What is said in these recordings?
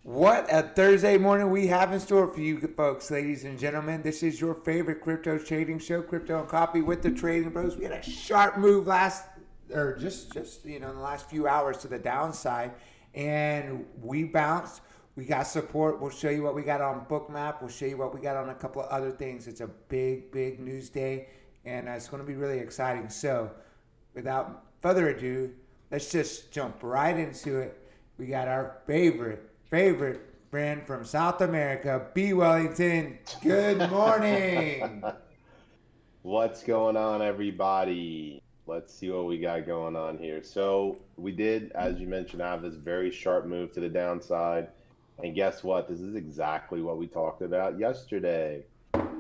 What a Thursday morning we have in store for you folks, ladies and gentlemen. This is your favorite crypto trading show, Crypto and Coffee with the Trading Bros. We had a sharp move in the last few hours to the downside, and we bounced. We got support. We'll show you what we got on Bookmap. We'll show you what we got on a couple of other things. It's a big news day, and it's going to be really exciting. So, without further ado, let's just jump right into it. We got our favorite friend from South America, B. Wellington. Good morning. What's going on, everybody? Let's see what we got going on here. So, we did, as you mentioned, have this very sharp move to the downside. And guess what? This is exactly what we talked about yesterday.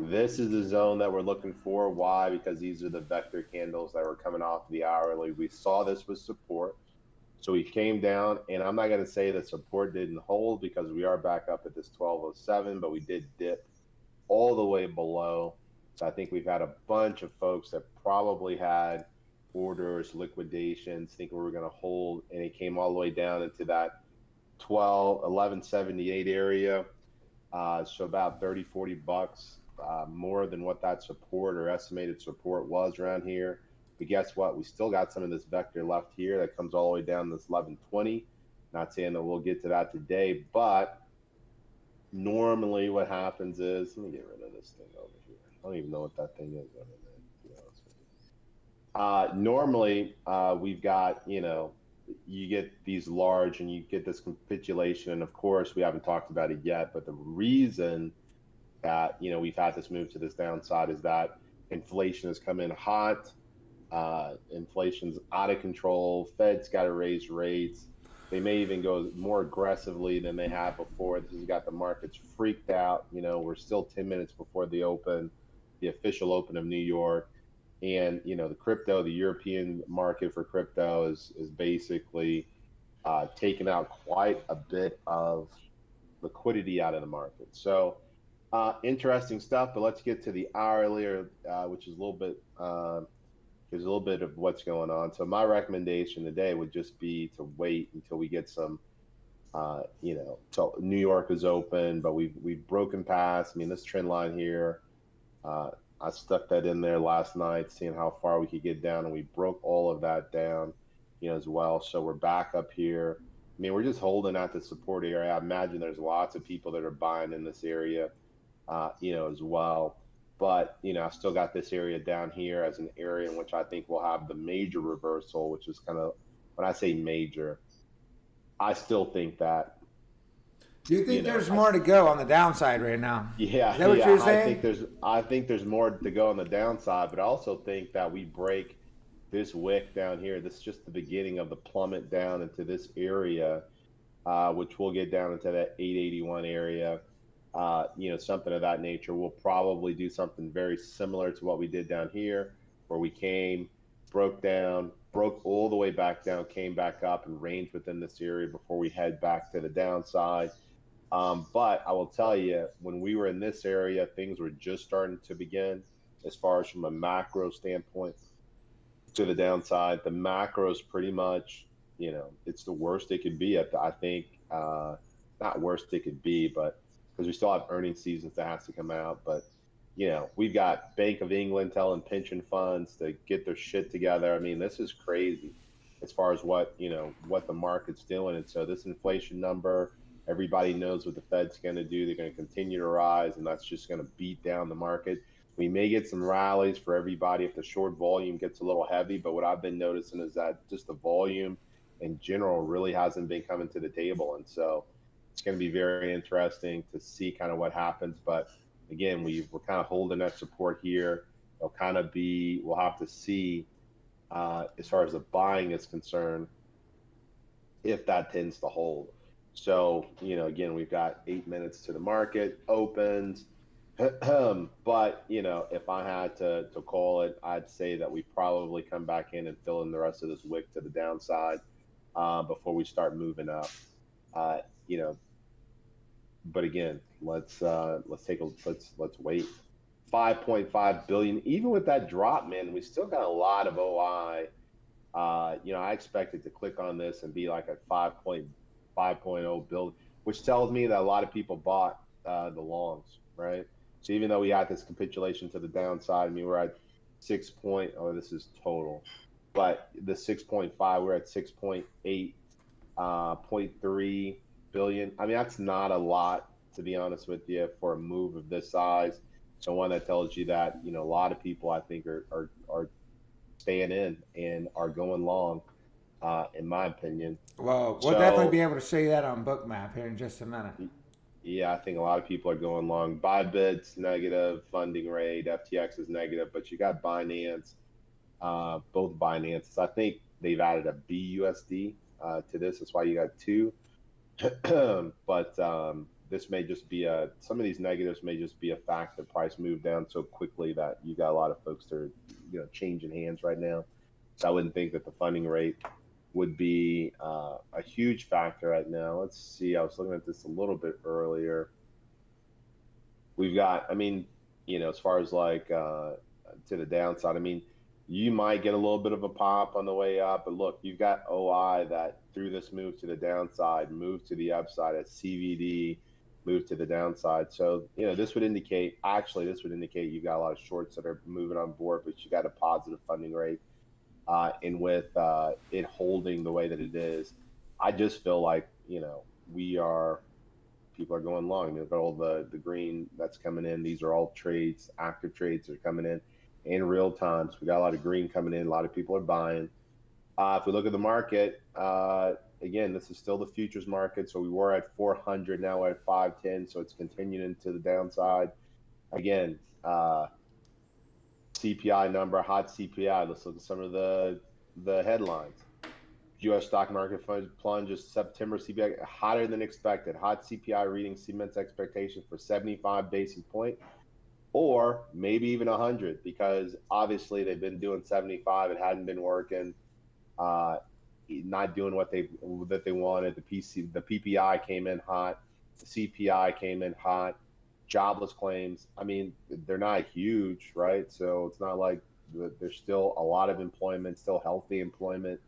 This is the zone that we're looking for. Why? Because these are the vector candles that were coming off the hourly. We saw this with support. So we came down, and I'm not going to say that support didn't hold because we are back up at this 1207, but we did dip all the way below. So I think we've had a bunch of folks that probably had orders, liquidations, thinking we were going to hold, and it came all the way down into that 1178 area. So about 30, $40, more than what that support or estimated support was around here. But guess what? We still got some of this vector left here that comes all the way down this 1120. Not saying that we'll get to that today, but normally what happens is, let me get rid of this thing over here. I don't even know what that thing is over there, to be honest with you. Normally, we've got, you get these large and you get this capitulation. And of course, we haven't talked about it yet, but the reason that, we've had this move to this downside is that inflation has come in hot. Inflation's out of control. Fed's got to raise rates. They may even go more aggressively than they have before. This has got the markets freaked out. We're still 10 minutes before the open, the official open of New York. And, the European market for crypto is basically taken out quite a bit of liquidity out of the market. So, interesting stuff, but let's get to the hourly, which is a little bit there's a little bit of what's going on. So my recommendation today would just be to wait until we get some, so New York is open, but we've broken past. I mean, this trend line here, uh, I stuck that in there last night, seeing how far we could get down, and we broke all of that down, as well. So we're back up here. I mean, we're just holding at the support area. I imagine there's lots of people that are buying in this area, as well. But, I still got this area down here as an area in which I think we'll have the major reversal, which is kind of, when I say major, I still think that, Do you think there's more to go on the downside right now? Is yeah, that what yeah, you're saying? I think there's more to go on the downside, but I also think that we break this wick down here. This is just the beginning of the plummet down into this area, which we'll get down into that 881 area, something of that nature. We'll probably do something very similar to what we did down here, where we came, broke down, broke all the way back down, came back up and ranged within this area before we head back to the downside. But I will tell you, when we were in this area, things were just starting to begin as far as from a macro standpoint to the downside. The macro is pretty much, it's the worst it could be. I think, not worst it could be, but because we still have earnings seasons that has to come out. But, we've got Bank of England telling pension funds to get their shit together. I mean, this is crazy as far as what the market's doing. And so this inflation number, everybody knows what the Fed's going to do. They're going to continue to rise, and that's just going to beat down the market. We may get some rallies for everybody if the short volume gets a little heavy, but what I've been noticing is that just the volume in general really hasn't been coming to the table. And so it's going to be very interesting to see kind of what happens. But again, we're kind of holding that support here. It'll kind of be, we'll have to see as far as the buying is concerned if that tends to hold. So, again, we've got 8 minutes to the market opens. But, if I had to call it, I'd say that we probably come back in and fill in the rest of this wick to the downside before we start moving up. Uh, you know, but again, let's wait. 5.5 billion. Even with that drop, man, we still got a lot of OI. I expected to click on this and be like at 5.5 billion. which tells me that a lot of people bought the longs, right? So even though we had this capitulation to the downside, I mean, we're at 6 point, oh, this is total, but the 6.5, we're at 6.8, point 0.3 billion. I mean, that's not a lot, to be honest with you, for a move of this size. So one that tells you that, you know, a lot of people I think are staying in and are going long, in my opinion. Well, we'll definitely So be able to show you that on Bookmap here in just a minute. yeah, I think a lot of people are going long. Bybit's negative, funding rate, FTX is negative, but you got Binance, both Binances. I think they've added a BUSD to this. That's why you got two. But this may just be some of these negatives may just be a fact that price moved down so quickly that you got a lot of folks that are, you know, changing hands right now. So I wouldn't think that the funding rate would be a huge factor right now. Let's see. I was looking at this a little bit earlier. We've got, I mean, you know, as far as like to the downside, I mean, you might get a little bit of a pop on the way up, but look, you've got OI that through this move to the downside, move to the upside at CVD, move to the downside. So, you know, this would indicate you've got a lot of shorts that are moving on board, but you got a positive funding rate. And with it holding the way that it is, I just feel like, you know, people are going long. I mean, look at all the green that's coming in. These are all trades, active trades that are coming in real time. So we got a lot of green coming in. A lot of people are buying. If we look at the market, again, this is still the futures market. So we were at 400, now we're at 510. So it's continuing into the downside. Again, CPI number, hot CPI. Let's look at some of the headlines. U.S. stock market plunges. September CPI hotter than expected. Hot CPI reading cements expectation for 75 basis point, or maybe even 100, because obviously they've been doing 75. It hadn't been working. Not doing what they wanted. The PPI came in hot. The CPI came in hot. Jobless claims, I mean, they're not huge, right? So it's not like there's still a lot of employment, still healthy employment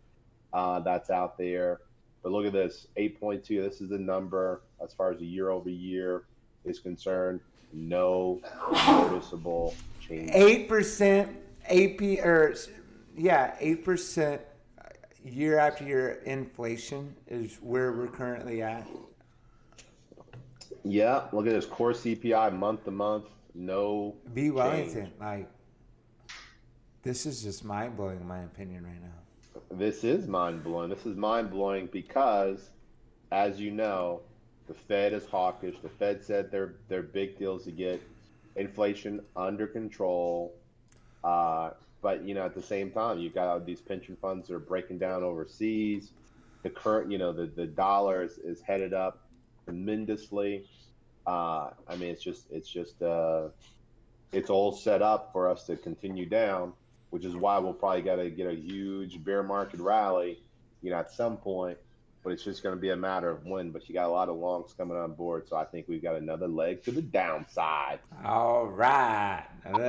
that's out there. But look at this, 8.2. This is the number as far as the year over year is concerned. No noticeable change. 8% AP or yeah, 8% year after year inflation is where we're currently at. Yeah, look at this core CPI month to month, no B change. Wellington, like this is just mind blowing in my opinion right now. This is mind blowing. This is mind blowing because, as you know, the Fed is hawkish. The Fed said their big deals to get inflation under control. But you know, at the same time, you've got these pension funds that are breaking down overseas. The current, you know, the dollar is headed up tremendously. I mean, it's all set up for us to continue down, which is why we'll probably got to get a huge bear market rally, you know, at some point. But it's just going to be a matter of when. But you got a lot of longs coming on board, so I think we've got another leg to the downside. All right.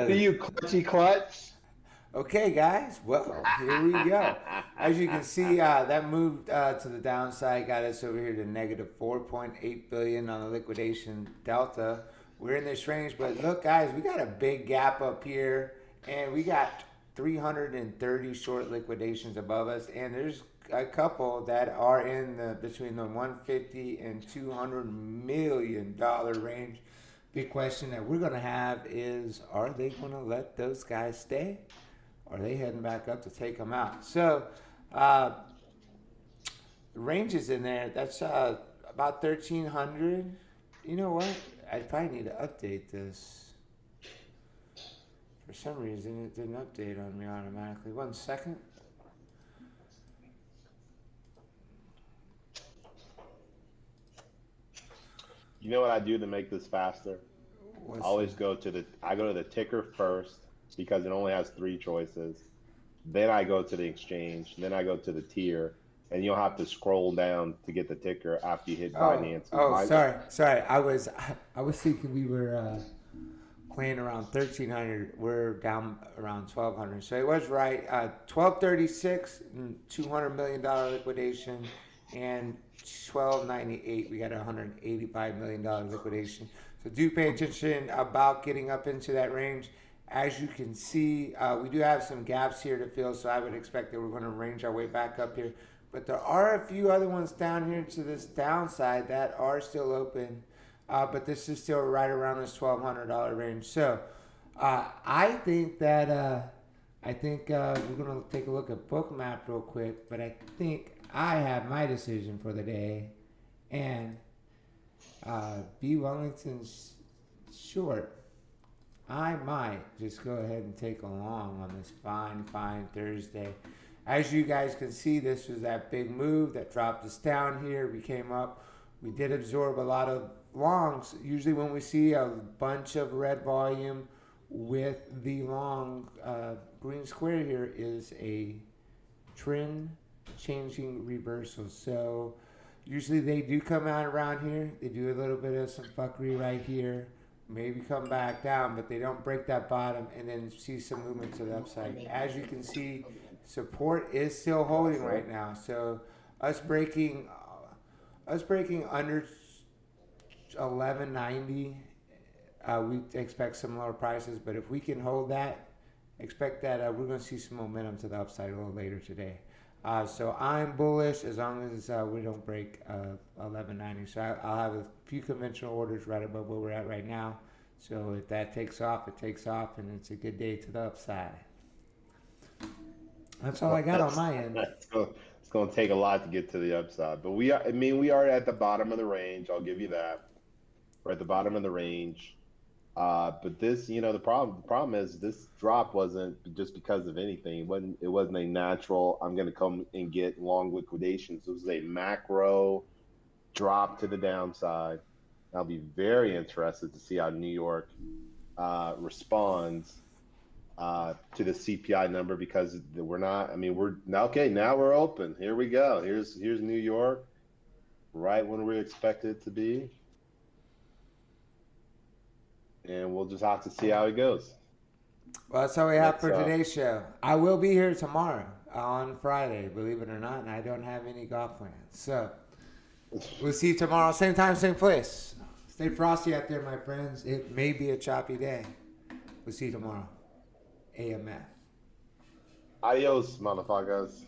Do you clutchy clutch? Okay, guys. Well, here we go. As you can see, that moved to the downside, got us over here to negative 4.8 billion on the liquidation delta. We're in this range, but look, guys, we got a big gap up here, and we got 330 short liquidations above us, and there's a couple that are in the between the 150 and 200 million dollar range. Big question that we're gonna have is: are they gonna let those guys stay? Or are they heading back up to take them out? So, the range is in there. That's about 1,300. You know what? I probably need to update this. For some reason, it didn't update on me automatically. 1 second. You know what I do to make this faster? I always go to the ticker first because it only has 3 choices. Then I go to the exchange. Then I go to the tier, and you'll have to scroll down to get the ticker after you hit Binance. Sorry. I was thinking we were playing around 1,300. We're down around 1,200. So it was right. 1,236, $200 million liquidation, and 1298. We got a $185 million liquidation. So do pay attention about getting up into that range. As you can see, we do have some gaps here to fill, so I would expect that we're going to range our way back up here. But there are a few other ones down here to this downside that are still open. But this is still right around this $1,200 range. So I think that we're going to take a look at Bookmap real quick. But I think I have my decision for the day. And B. Wellington's short. I might just go ahead and take a long on this fine Thursday. As you guys can see, this was that big move that dropped us down here. We came up. We did absorb a lot of longs. Usually when we see a bunch of red volume with the long green square here is a trend changing reversal. So usually they do come out around here. They do a little bit of some fuckery right here. Maybe come back down, but they don't break that bottom and then see some movement to the upside. As you can see, support is still holding right now. So us breaking under 1190, we expect some lower prices. But if we can hold that, expect that we're going to see some momentum to the upside a little later today. So I'm bullish as long as we don't break 1190. So I'll have a few conventional orders right above where we're at right now. So if that takes off, it takes off, and it's a good day to the upside. That's all I got on my end. It's going to take a lot to get to the upside, but we are at the bottom of the range. I'll give you that. We're at the bottom of the range. But this, the problem is this drop wasn't just because of anything. It wasn't a natural, I'm going to come and get long liquidations. It was a macro drop to the downside. I'll be very interested to see how New York responds to the CPI number, because we're not, we're okay. Now we're open. Here we go. Here's New York, right when we expect it to be. And we'll just have to see how it goes. Well, that's all we have for today's show. I will be here tomorrow on Friday, believe it or not, and I don't have any golf plans. So we'll see you tomorrow, same time, same place. Stay frosty out there, my friends. It may be a choppy day. We'll see you tomorrow. AMF. Adios, motherfuckers.